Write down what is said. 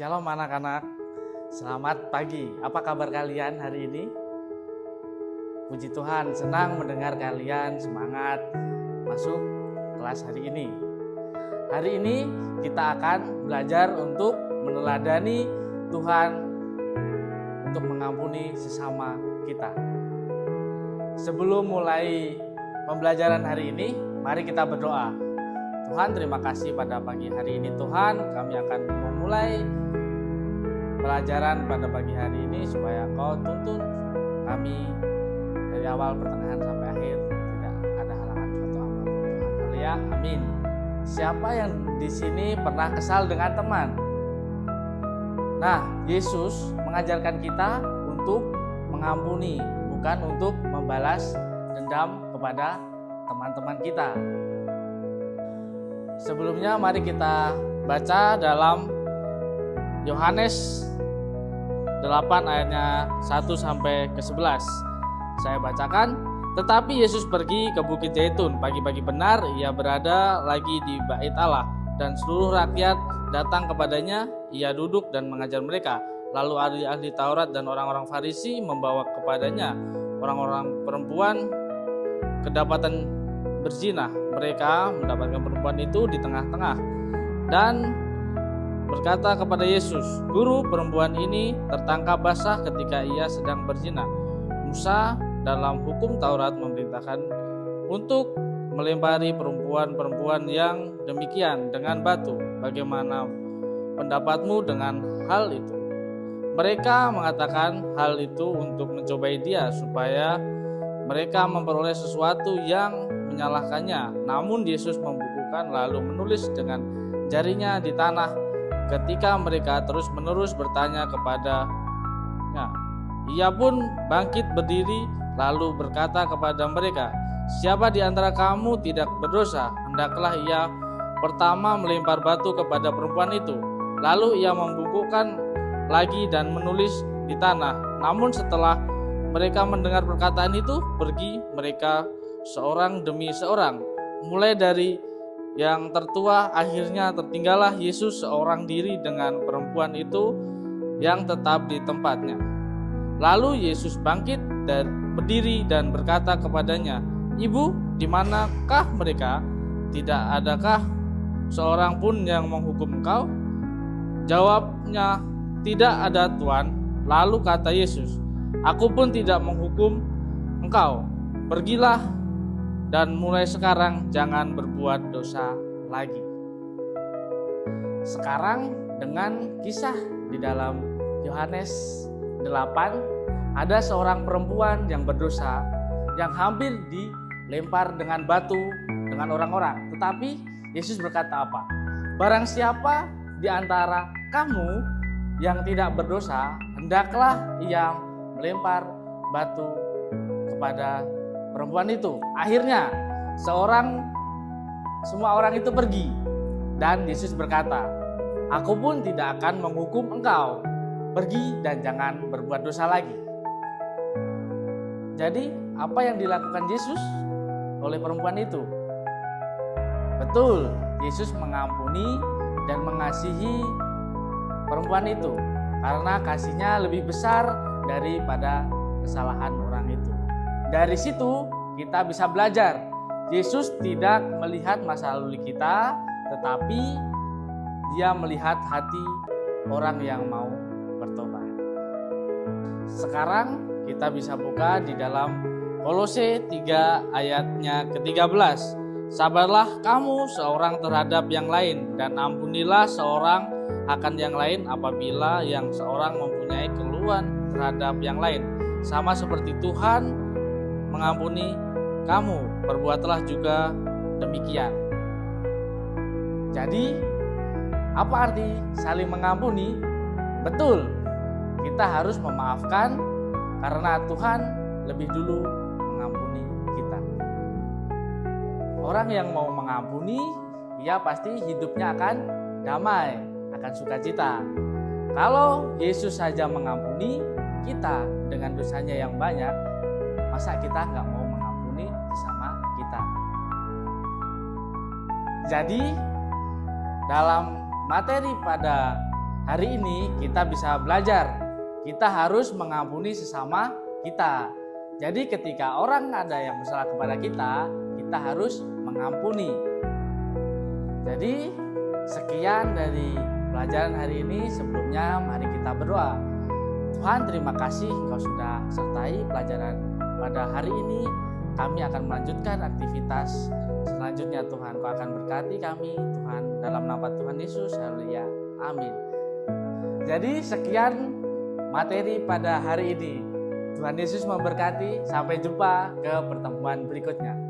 Shalom anak-anak, selamat pagi. Apa kabar kalian hari ini? Puji Tuhan, senang mendengar kalian semangat masuk kelas hari ini. Hari ini kita akan belajar untuk meneladani Tuhan untuk mengampuni sesama kita. Sebelum mulai pembelajaran hari ini, mari kita berdoa. Tuhan, terima kasih pada pagi hari ini Tuhan, kami akan memulai pelajaran pada pagi hari ini supaya Kau tuntun kami dari awal, pertengahan sampai akhir, tidak ada halangan suatu apapun Tuhan. Haleluya, amin. Siapa yang di sini pernah kesal dengan teman? Nah, Yesus mengajarkan kita untuk mengampuni, bukan untuk membalas dendam kepada teman-teman kita. Sebelumnya mari kita baca dalam Yohanes 8 ayatnya 1 sampai ke 11. Saya bacakan. Tetapi Yesus pergi ke Bukit Zaitun. Pagi-pagi benar ia berada lagi di Bait Allah, dan seluruh rakyat datang kepadanya. Ia duduk dan mengajar mereka. Lalu ahli-ahli Taurat dan orang-orang Farisi membawa kepadanya orang-orang perempuan kedapatan berzina. Mereka mendapatkan perempuan itu di tengah-tengah dan berkata kepada Yesus, "Guru, perempuan ini tertangkap basah ketika ia sedang berzina. Musa dalam hukum Taurat memerintahkan untuk melempari perempuan-perempuan yang demikian dengan batu. Bagaimana pendapatmu dengan hal itu?" Mereka mengatakan hal itu untuk mencobai dia supaya mereka memperoleh sesuatu yang menyalahkannya. Namun Yesus membukukan lalu menulis dengan jarinya di tanah. Ketika mereka terus-menerus bertanya kepadanya, ia pun bangkit berdiri lalu berkata kepada mereka, "Siapa di antara kamu tidak berdosa? Hendaklah ia pertama melempar batu kepada perempuan itu." Lalu ia membungkukkan lagi dan menulis di tanah. Namun setelah mereka mendengar perkataan itu, pergi mereka seorang demi seorang, mulai dari yang tertua. Akhirnya tertinggallah Yesus seorang diri dengan perempuan itu yang tetap di tempatnya. Lalu Yesus bangkit dan berdiri dan berkata kepadanya, "Ibu, di manakah mereka? Tidak adakah seorang pun yang menghukum engkau?" Jawabnya, "Tidak ada, Tuan." Lalu kata Yesus, "Aku pun tidak menghukum engkau. Pergilah dan mulai sekarang jangan berbuat dosa lagi." Sekarang dengan kisah di dalam Yohanes 8, ada seorang perempuan yang berdosa yang hampir dilempar dengan batu dengan orang-orang. Tetapi Yesus berkata apa? "Barang siapa di antara kamu yang tidak berdosa, hendaklah ia melempar batu kepada perempuan itu." Akhirnya semua orang itu pergi, dan Yesus berkata, "Aku pun tidak akan menghukum engkau. Pergi dan jangan berbuat dosa lagi." Jadi apa yang dilakukan Yesus oleh perempuan itu? Betul, Yesus mengampuni dan mengasihi perempuan itu karena kasihnya lebih besar daripada kesalahan orang itu. Dari situ kita bisa belajar, Yesus tidak melihat masa lalu kita, tetapi Dia melihat hati orang yang mau bertobat. Sekarang kita bisa buka di dalam Kolose 3 ayatnya ke-13. "Sabarlah kamu seorang terhadap yang lain, dan ampunilah seorang akan yang lain apabila yang seorang mempunyai keluhan terhadap yang lain. Sama seperti Tuhan mengampuni kamu, perbuatlah juga demikian." Jadi, apa arti saling mengampuni? Betul, kita harus memaafkan karena Tuhan lebih dulu mengampuni kita. Orang yang mau mengampuni, ia pasti hidupnya akan damai, akan sukacita. Kalau Yesus saja mengampuni kita dengan dosanya yang banyak, masa kita nggak mau mengampuni sesama kita? Jadi dalam materi pada hari ini kita bisa belajar. Kita harus mengampuni sesama kita. Jadi ketika orang ada yang bersalah kepada kita, kita harus mengampuni. Jadi sekian dari pelajaran hari ini. Sebelumnya mari kita berdoa. Tuhan, terima kasih Engkau sudah sertai pelajaran pada hari ini. Kami akan melanjutkan aktivitas selanjutnya. Tuhan, Kau akan berkati kami Tuhan, dalam nama Tuhan Yesus. Haleluya, amin. Jadi sekian materi pada hari ini. Tuhan Yesus memberkati. Sampai jumpa ke pertemuan berikutnya.